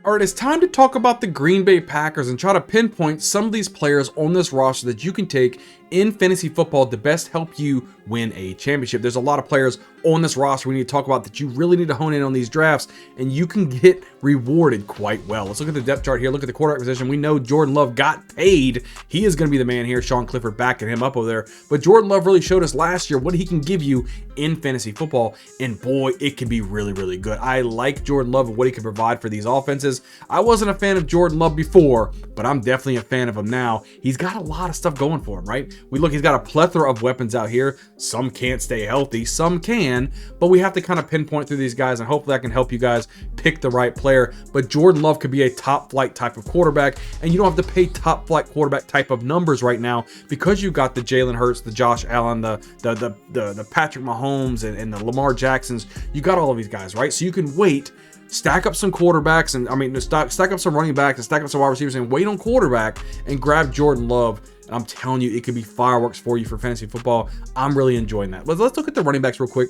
All right, it's time to talk about the Green Bay Packers and try to pinpoint some of these players on this roster that you can take in fantasy football to best help you win a championship. There's a lot of players on this roster we need to talk about that you really need to hone in on these drafts, and you can get rewarded quite well. Let's look at the depth chart here. Look at the quarterback position. We know Jordan Love got paid. He is going to be the man here. Sean Clifford backing him up over there. But Jordan Love really showed us last year what he can give you in fantasy football, and boy, it can be really, really good. I like Jordan Love and what he can provide for these offenses. I wasn't a fan of Jordan Love before, but I'm definitely a fan of him now. He's got a lot of stuff going for him, right? He's got a plethora of weapons out here. Some can't stay healthy, some can, but we have to kind of pinpoint through these guys, and hopefully I can help you guys pick the right player. But Jordan Love could be a top flight type of quarterback, and you don't have to pay top flight quarterback type of numbers right now because you've got the Jalen Hurts, the Josh Allen, the Patrick Mahomes, and the Lamar Jacksons. You got all of these guys, right? So you can wait, stack up some quarterbacks, and stack up some running backs and stack up some wide receivers and wait on quarterback and grab Jordan Love. And I'm telling you, it could be fireworks for you for fantasy football. I'm really enjoying that. But let's look at the running backs real quick.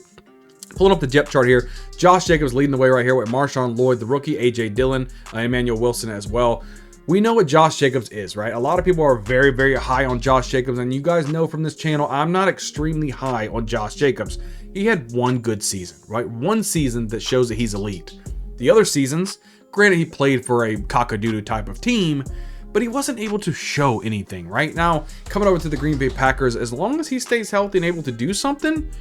Pulling up the depth chart here. Josh Jacobs leading the way right here with Marshawn Lloyd, the rookie, A.J. Dillon, Emmanuel Wilson as well. We know what Josh Jacobs is, right? A lot of people are very, very high on Josh Jacobs, and you guys know from this channel, I'm not extremely high on Josh Jacobs. He had one good season, right? One season that shows that he's elite. The other seasons, granted, he played for a cock-a-doodle type of team, but he wasn't able to show anything. Right now, coming over to the Green Bay Packers, as long as he stays healthy and able to do something,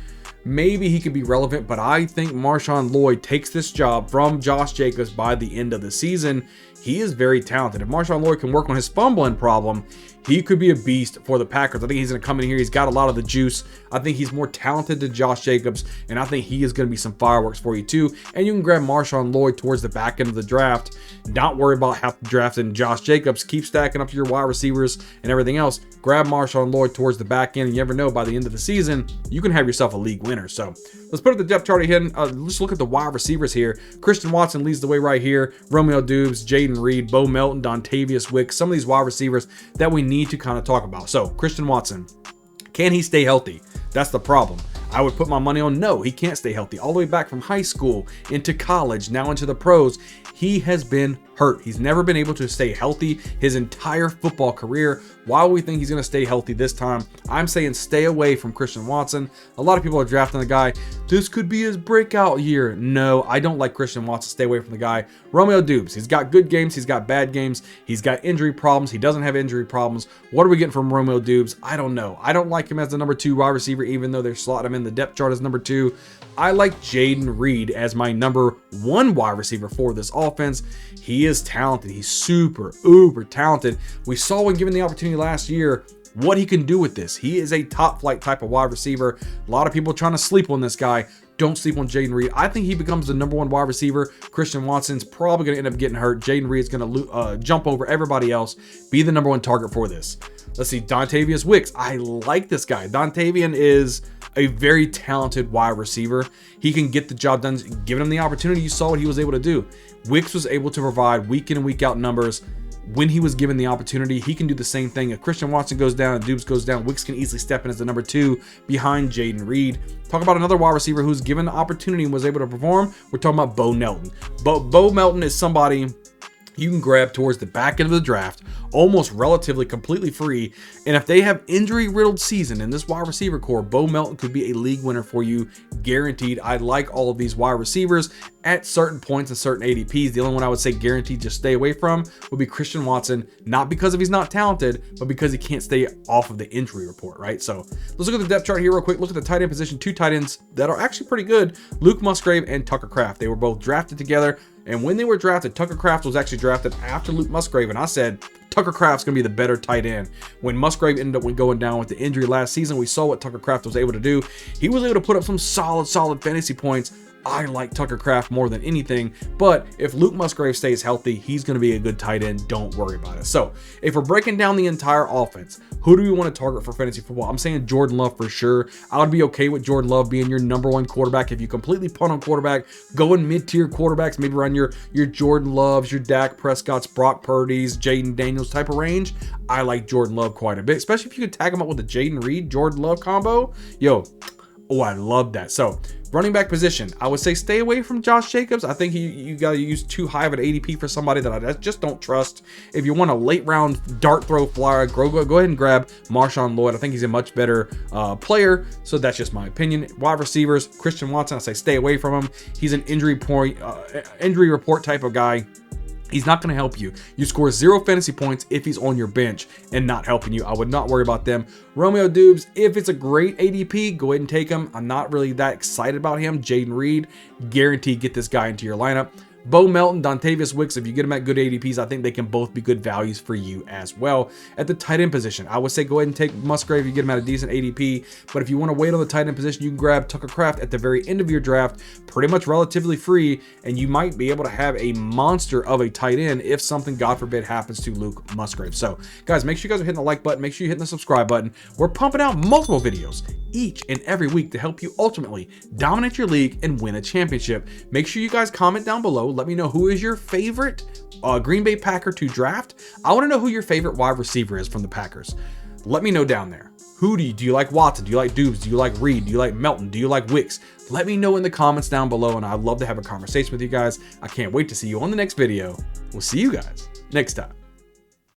maybe he can be relevant. But I think Marshawn Lloyd takes this job from Josh Jacobs by the end of the season. He is very talented. If Marshawn Lloyd can work on his fumbling problem, he could be a beast for the Packers. I think he's going to come in here. He's got a lot of the juice. I think he's more talented than Josh Jacobs, and I think he is going to be some fireworks for you too. And you can grab Marshawn Lloyd towards the back end of the draft. Not worry about half the draft and Josh Jacobs. Keep stacking up your wide receivers and everything else. Grab Marshawn Lloyd towards the back end, and you never know, by the end of the season, you can have yourself a league winner. So let's put up the depth chart again. Let's look at the wide receivers here. Christian Watson leads the way right here. Romeo Doubs, Jaden Reed, Bo Melton, Dontavius Wicks, some of these wide receivers that we need to kind of talk about. So Christian Watson, can he stay healthy? That's the problem. I would put my money on no, he can't stay healthy. All the way back from high school into college, now into the pros, he has been hurt. He's never been able to stay healthy his entire football career. Why would we think he's going to stay healthy this time? I'm saying stay away from Christian Watson. A lot of people are drafting the guy. This could be his breakout year. No, I don't like Christian Watson. Stay away from the guy. Romeo Doubs, he's got good games. He's got bad games. He's got injury problems. He doesn't have injury problems. What are we getting from Romeo Doubs? I don't know. I don't like him as the number 2 wide receiver, even though they're slotting him in the depth chart as number 2. I like Jaden Reed as my number 1 wide receiver for this offense. He is talented. He's super, uber talented. We saw when given the opportunity last year what he can do with this. He is a top flight type of wide receiver. A lot of people trying to sleep on this guy. Don't sleep on Jaden Reed. I think he becomes the number 1 wide receiver. Christian Watson's probably going to end up getting hurt. Jaden Reed's going to jump over everybody else, be the number 1 target for this. Let's see, Dontavius Wicks. I like this guy. Dontavian is a very talented wide receiver. He can get the job done. Given him the opportunity, you saw what he was able to do. Wicks was able to provide week in and week out numbers when he was given the opportunity. He can do the same thing. If Christian Watson goes down and Doubs goes down, Wicks can easily step in as the number 2 behind Jaden Reed. Talk about another wide receiver who's given the opportunity and was able to perform. We're talking about Bo Melton. Bo Melton is somebody you can grab towards the back end of the draft, almost relatively completely free. And if they have injury-riddled season in this wide receiver core, Bo Melton could be a league winner for you, guaranteed. I like all of these wide receivers at certain points and certain ADPs. The only one I would say guaranteed to stay away from would be Christian Watson, not because of he's not talented, but because he can't stay off of the injury report, right? So let's look at the depth chart here real quick. Look at the tight end position. 2 tight ends that are actually pretty good. Luke Musgrave and Tucker Kraft. They were both drafted together. And when they were drafted, Tucker Kraft was actually drafted after Luke Musgrave. And I said, Tucker Kraft's going to be the better tight end. When Musgrave ended up going down with the injury last season, we saw what Tucker Kraft was able to do. He was able to put up some solid fantasy points. I like Tucker Kraft more than anything, but if Luke Musgrave stays healthy, he's going to be a good tight end. Don't worry about it. So if we're breaking down the entire offense, who do we want to target for fantasy football? I'm saying Jordan Love for sure. I would be okay with Jordan Love being your number 1 quarterback. If you completely punt on quarterback, go in mid-tier quarterbacks, maybe around your Jordan Loves, your Dak Prescott's, Brock Purdy's, Jaden Daniels type of range. I like Jordan Love quite a bit, especially if you could tag him up with the Jaden Reed, Jordan Love combo. Yo, oh, I love that. So Running back position, I would say stay away from Josh Jacobs. I think you got to use too high of an ADP for somebody that I just don't trust. If you want a late round dart throw flyer, go ahead and grab Marshawn Lloyd. I think he's a much better player, so that's just my opinion. Wide receivers, Christian Watson, I say stay away from him. He's an injury report type of guy. He's not going to help you. You score 0 fantasy points if he's on your bench and not helping you. I would not worry about them. Romeo Dubes, if it's a great ADP, go ahead and take him. I'm not really that excited about him. Jaden Reed, guaranteed get this guy into your lineup. Bo Melton, Dontavius Wicks, if you get them at good ADPs, I think they can both be good values for you as well. At the tight end position, I would say go ahead and take Musgrave if you get him at a decent ADP. But if you want to wait on the tight end position, you can grab Tucker Kraft at the very end of your draft, pretty much relatively free, and you might be able to have a monster of a tight end if something, God forbid, happens to Luke Musgrave. So, guys, make sure you guys are hitting the like button. Make sure you're hitting the subscribe button. We're pumping out multiple videos each and every week to help you ultimately dominate your league and win a championship. Make sure you guys comment down below. Let me know who is your favorite Green Bay Packer to draft. I want to know who your favorite wide receiver is from the Packers. Let me know down there. Who do you like Watson? Do you like Dubes? Do you like Reed? Do you like Melton? Do you like Wicks? Let me know in the comments down below, and I'd love to have a conversation with you guys. I can't wait to see you on the next video. We'll see you guys next time.